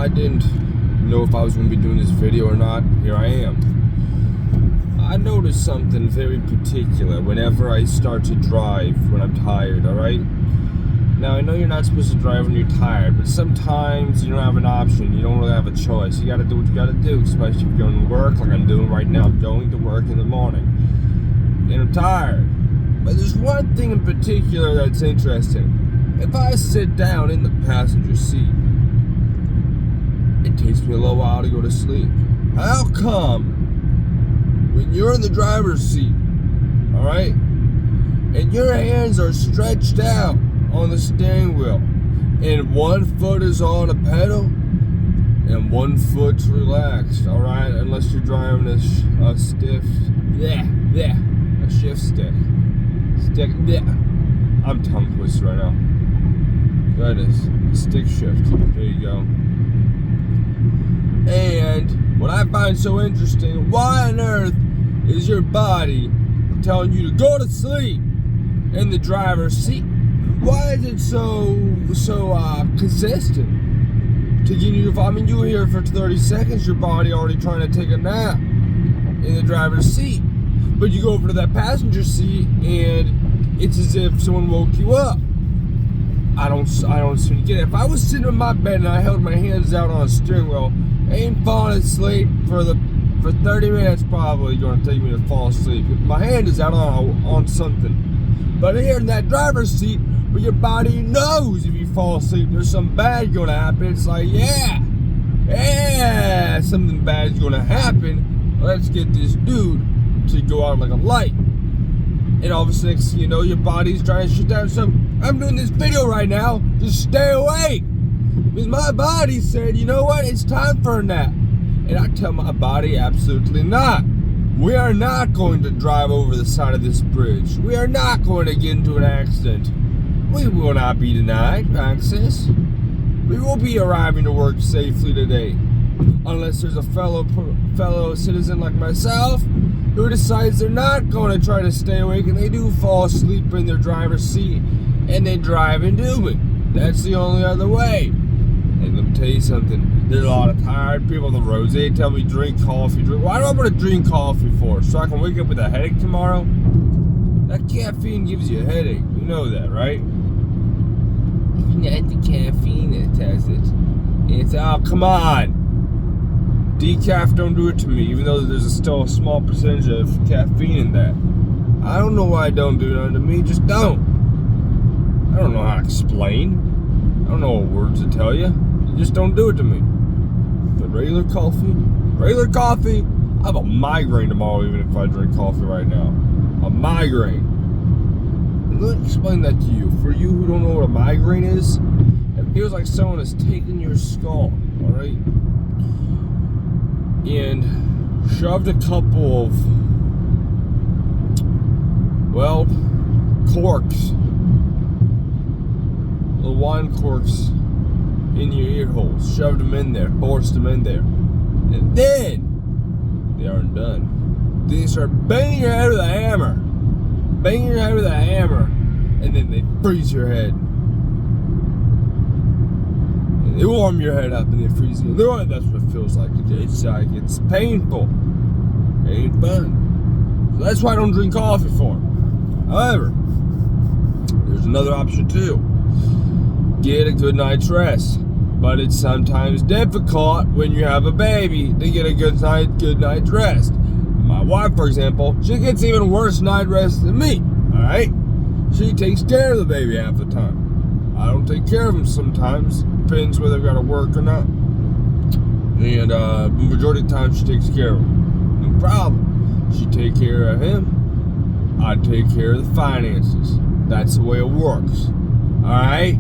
I didn't know if I was going to be doing this video or not. Here I am. I noticed something very particular whenever I start to drive when I'm tired, alright? Now, I know you're not supposed to drive when you're tired, but sometimes you don't have an option. You don't really have a choice. You gotta do what you gotta do, especially if you're going to work like I'm doing right now. I'm going to work in the morning. And I'm tired. But there's one thing in particular that's interesting. If I sit down in the passenger seat, it takes me a little while to go to sleep. How come when you're in the driver's seat, alright, and your hands are stretched out on the steering wheel, and one foot is on a pedal, and one foot's relaxed, alright, unless you're driving a shift stick. I'm tongue twisted right now. Goodness, stick shift. There you go. And what I find so interesting, why on earth is your body telling you to go to sleep in the driver's seat? Why is it so consistent to get you to? I mean, you were here for 30 seconds. Your body already trying to take a nap in the driver's seat, but you go over to that passenger seat and it's as if someone woke you up. I don't seem to get it. If I was sitting in my bed and I held my hands out on a steering wheel, I ain't falling asleep for 30 minutes. Probably going to take me to fall asleep. My hand is out on something. But here in that driver's seat, where your body knows if you fall asleep, there's something bad going to happen. It's like, yeah, something bad is going to happen. Let's get this dude to go out like a light. And all of a sudden, next thing you know, your body's trying to shut down. So I'm doing this video right now. Just stay awake. Because my body said, you know what? It's time for a nap. And I tell my body, absolutely not. We are not going to drive over the side of this bridge. We are not going to get into an accident. We will not be denied access. We will be arriving to work safely today. Unless there's a fellow citizen like myself who decides they're not going to try to stay awake and they do fall asleep in their driver's seat and they drive into it. That's the only other way. And let me tell you something. There's a lot of tired people on the roads. They tell me drink coffee. Why do I want to drink coffee for? So I can wake up with a headache tomorrow? That caffeine gives you a headache. You know that, right? Not the caffeine that does it. It's, oh, come on. Decaf don't do it to me, even though there's still a small percentage of caffeine in that. I don't know why it don't do it to me. Just don't. I don't know how to explain. I don't know what words to tell you. You just don't do it to me. But regular coffee, I have a migraine tomorrow even if I drink coffee right now. A migraine. And let me explain that to you. For you who don't know what a migraine is, it feels like someone has taken your skull, alright? And shoved a couple of, well, corks. Little wine corks in your ear holes, shoved them in there, forced them in there, and then they aren't done. Then you start banging your head with a hammer, and then they freeze your head. And they warm your head up and they freeze you. That's what it feels like. It's painful. It ain't fun. So that's why I don't drink coffee for it. However, there's another option too. Get a good night's rest. But it's sometimes difficult when you have a baby to get a good night's rest. My wife, for example, she gets even worse night rest than me. Alright? She takes care of the baby half the time. I don't take care of him sometimes. Depends whether I've got to work or not. And the majority of the time she takes care of him. No problem. She take care of him. I take care of the finances. That's the way it works. Alright?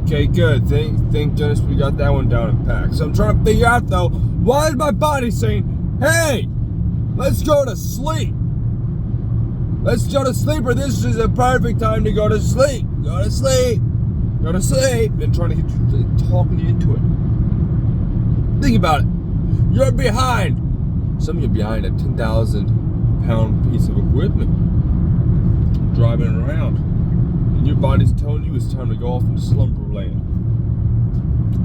Okay, good. Thank goodness we got that one down in pack. So I'm trying to figure out though, why is my body saying, hey, let's go to sleep. Let's go to sleep, or this is a perfect time to go to sleep. Go to sleep. And trying to get you, talking you into it. Think about it. You're behind. Some of you are behind a 10,000-pound piece of equipment. Driving around. And your body's telling you it's time to go off into slumber land.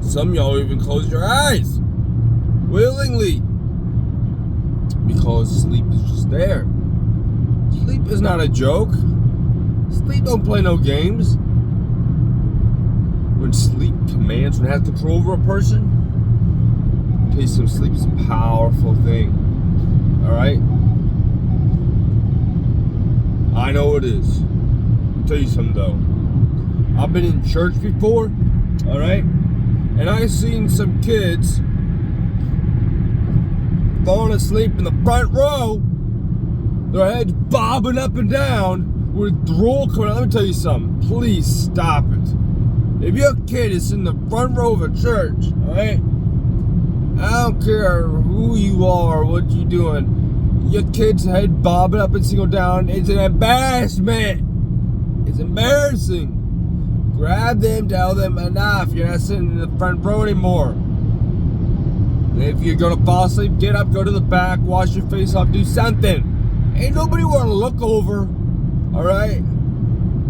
Some of y'all even close your eyes willingly because sleep is just there. Sleep is not a joke. Sleep don't play no games. When sleep commands, when it has control over a person, I'll tell you some, sleep is a powerful thing. Alright? I know it is. I'll tell you something though. I've been in church before, alright? And I've seen some kids falling asleep in the front row, their heads bobbing up and down with drool coming out. Let me tell you something. Please stop it. If your kid is in the front row of a church, alright? I don't care who you are or what you're doing. Your kid's head bobbing up and single down. It's an embarrassment. It's embarrassing. Grab them, tell them enough. You're not sitting in the front row anymore. And if you're gonna fall asleep, get up, go to the back, wash your face off, do something. Ain't nobody wanna look over, alright?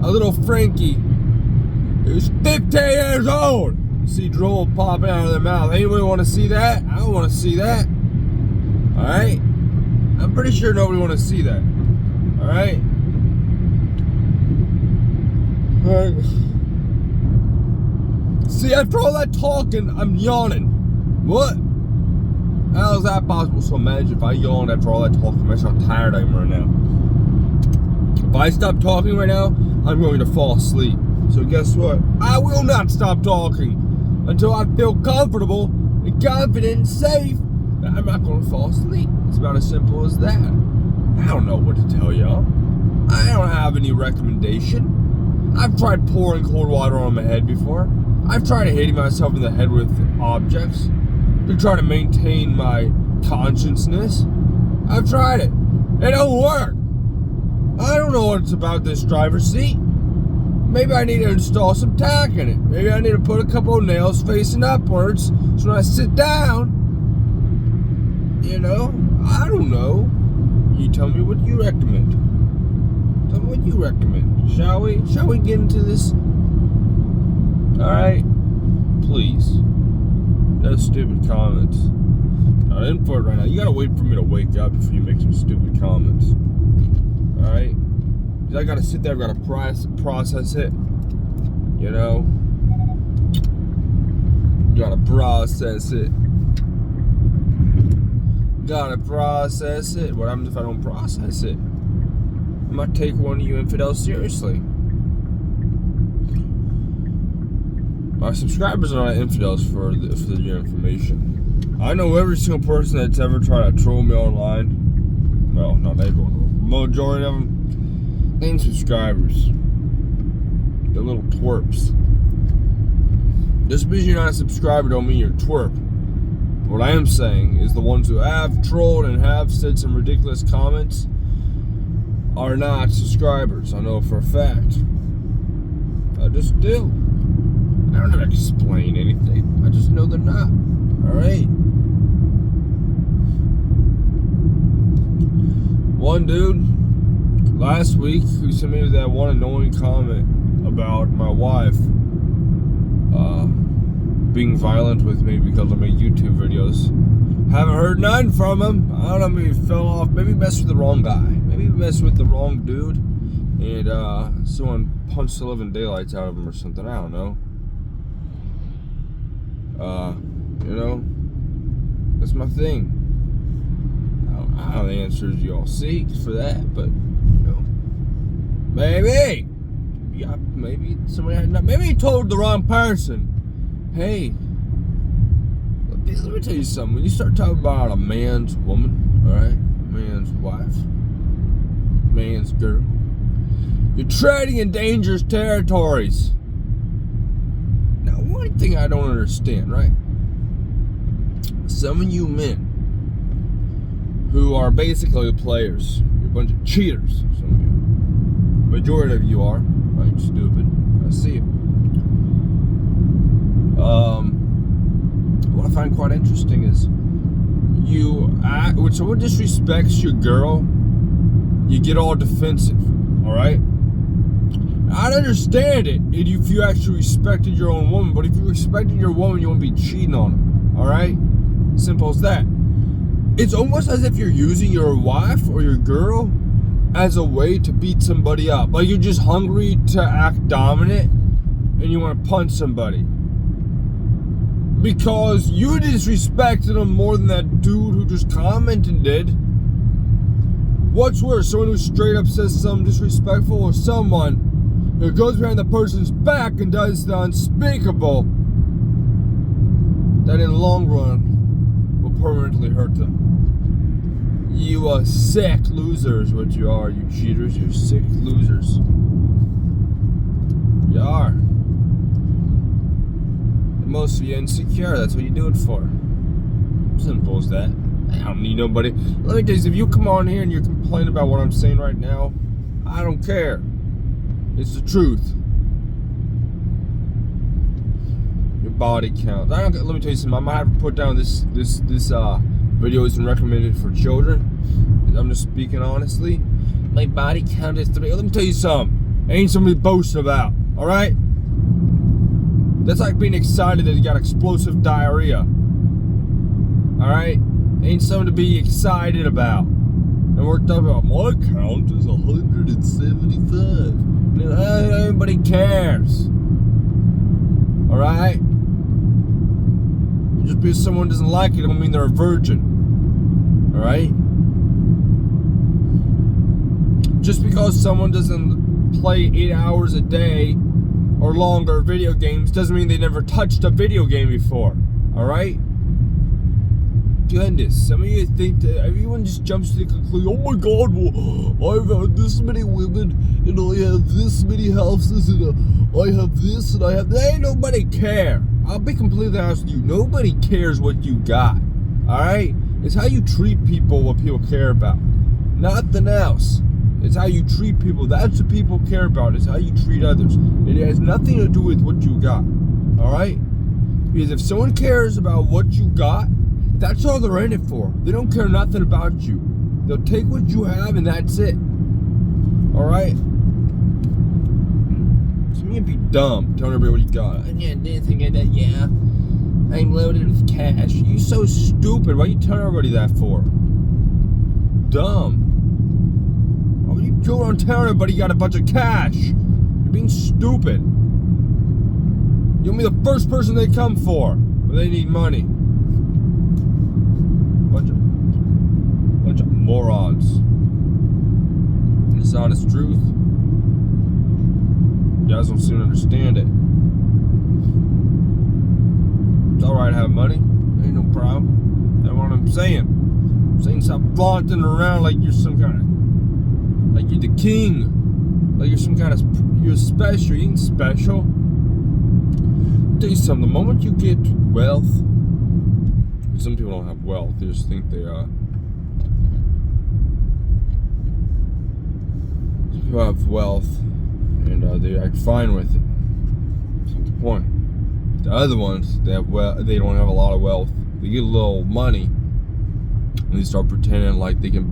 A little Frankie who's 15 years old. You see drool popping out of their mouth. Anybody wanna see that? I don't wanna see that. Alright? I'm pretty sure nobody wanna see that. Alright? Alright. See, after all that talking, I'm yawning. What? How is that possible? So imagine if I yawned after all that talking. Imagine how tired I am right now. If I stop talking right now, I'm going to fall asleep. So guess what? I will not stop talking until I feel comfortable and confident and safe that I'm not going to fall asleep. It's about as simple as that. I don't know what to tell y'all. I don't have any recommendation. I've tried pouring cold water on my head before. I've tried hitting myself in the head with objects to try to maintain my consciousness. I've tried it. It don't work. I don't know what it's about this driver's seat. Maybe I need to install some tack in it. Maybe I need to put a couple of nails facing upwards so when I sit down, you know, I don't know. You tell me what you recommend. Tell me what you recommend. Shall we? Shall we get into this? Alright? Please. No stupid comments. Not in for it right now. You gotta wait for me to wake up before you make some stupid comments. Alright? Because I gotta sit there, I've gotta process it. You know? Gotta process it. Gotta process it. What happens if I don't process it? I might take one of you infidels seriously. My subscribers are not infidels for your information. I know every single person that's ever tried to troll me online. Well, not everyone. The majority of them. They ain't subscribers. They're little twerps. Just because you're not a subscriber don't mean you're a twerp. What I am saying is the ones who have trolled and have said some ridiculous comments are not subscribers. I know for a fact. I just do. I don't have to explain anything. I just know they're not. Alright? One dude last week who sent me that one annoying comment about my wife being violent with me because I make YouTube videos. Haven't heard nothing from him. I don't know, maybe he fell off. Maybe he messed with the wrong guy. Maybe he messed with the wrong dude. And someone punched the living daylights out of him or something. I don't know. You know, that's my thing. I don't know the answers you all seek for that, but you know, maybe somebody had maybe he told the wrong person. Hey, let me tell you something. When you start talking about a man's woman, all right, a man's wife, man's girl, you're treading in dangerous territories. Now, one thing I don't understand, right? Some of you men who are basically players, you're a bunch of cheaters. Some of you, majority of you are. I'm stupid. I see it. What I find quite interesting is when someone disrespects your girl, you get all defensive. All right. I'd understand it if you actually respected your own woman, but if you respected your woman, you wouldn't be cheating on her. Alright? Simple as that. It's almost as if you're using your wife or your girl as a way to beat somebody up. Like you're just hungry to act dominant and you want to punch somebody. Because you disrespected them more than that dude who just commented did. What's worse, someone who straight up says something disrespectful, or someone who goes behind the person's back and does the unspeakable that in the long run will permanently hurt them? You sick losers, what you are, you cheaters, you're sick losers. You are. And most of you insecure, that's what you do it for. Simple as that. I don't need nobody. Let me tell you, if you come on here and you're complaining about what I'm saying right now, I don't care. It's the truth. Your body count. Let me tell you something. I might have to put down this video isn't recommended for children. I'm just speaking honestly. My body count is 3. Let me tell you something. Ain't something to boast about. All right. That's like being excited that you got explosive diarrhea. All right. Ain't something to be excited about. And we're talking about my count is 175. Everybody cares. Alright? Just because someone doesn't like it don't mean they're a virgin. Alright? Just because someone doesn't play 8 hours a day or longer video games doesn't mean they never touched a video game before. Alright? Goodness, some of you think that everyone just jumps to the conclusion, oh my god, well, I've had this many women, and I have this many houses, and I have this, and I have that. Ain't nobody care. I'll be completely honest with you. Nobody cares what you got. Alright? It's how you treat people what people care about. Nothing else. It's how you treat people. That's what people care about. It's how you treat others. It has nothing to do with what you got. Alright? Because if someone cares about what you got, that's all they're in it for. They don't care nothing about you. They'll take what you have and that's it. Alright? So you be dumb telling everybody what you got. Yeah, this and that, yeah. I'm loaded with cash. You so stupid. Why are you telling everybody that for? Dumb. Why would you go around telling everybody you got a bunch of cash? You're being stupid. You'll be the first person they come for when they need money. Bunch of morons. It's the honest truth. You guys don't seem to understand it. It's alright to have money. Ain't no problem. That's what I'm saying. I'm saying stop flaunting around like you're some kind of, like you're the king. Like you're some kind of, you're special. You ain't special. I'll tell you something. The moment you get wealth, some people don't have wealth. They just think they people have wealth and they act fine with it. That's the point. The other ones, they don't have a lot of wealth. They get a little money and they start pretending like they can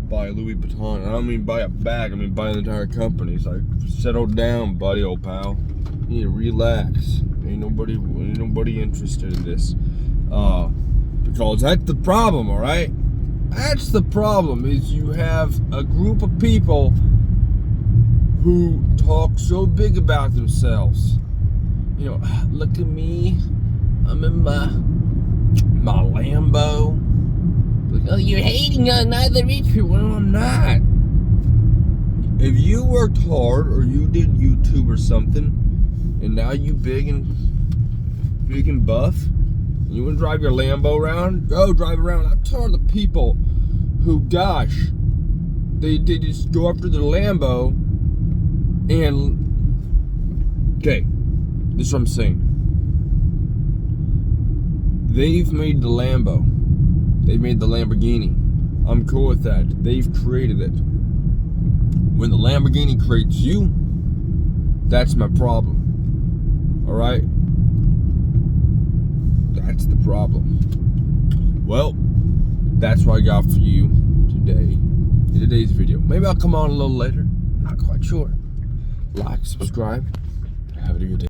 buy a Louis Vuitton. I don't mean buy a bag, I mean buy an entire company. It's like, settle down, buddy, old pal. You need to relax. Ain't nobody interested in this. Because that's the problem, alright? That's the problem, is you have a group of people who talk so big about themselves. You know, look at me. I'm in my Lambo. Like, oh, you're hating on other rich people. No, I'm not. If you worked hard or you did YouTube or something, and now you big and buff, you want to drive your Lambo around? Go drive around. I'm telling the people who, gosh, they just go after the Lambo and, okay, this is what I'm saying. They've made the Lambo. They've made the Lamborghini. I'm cool with that. They've created it. When the Lamborghini creates you, that's my problem. Alright? That's the problem. Well, that's what I got for you today, in today's video. Maybe I'll come on a little later. Not quite sure. Like, subscribe, have a good day.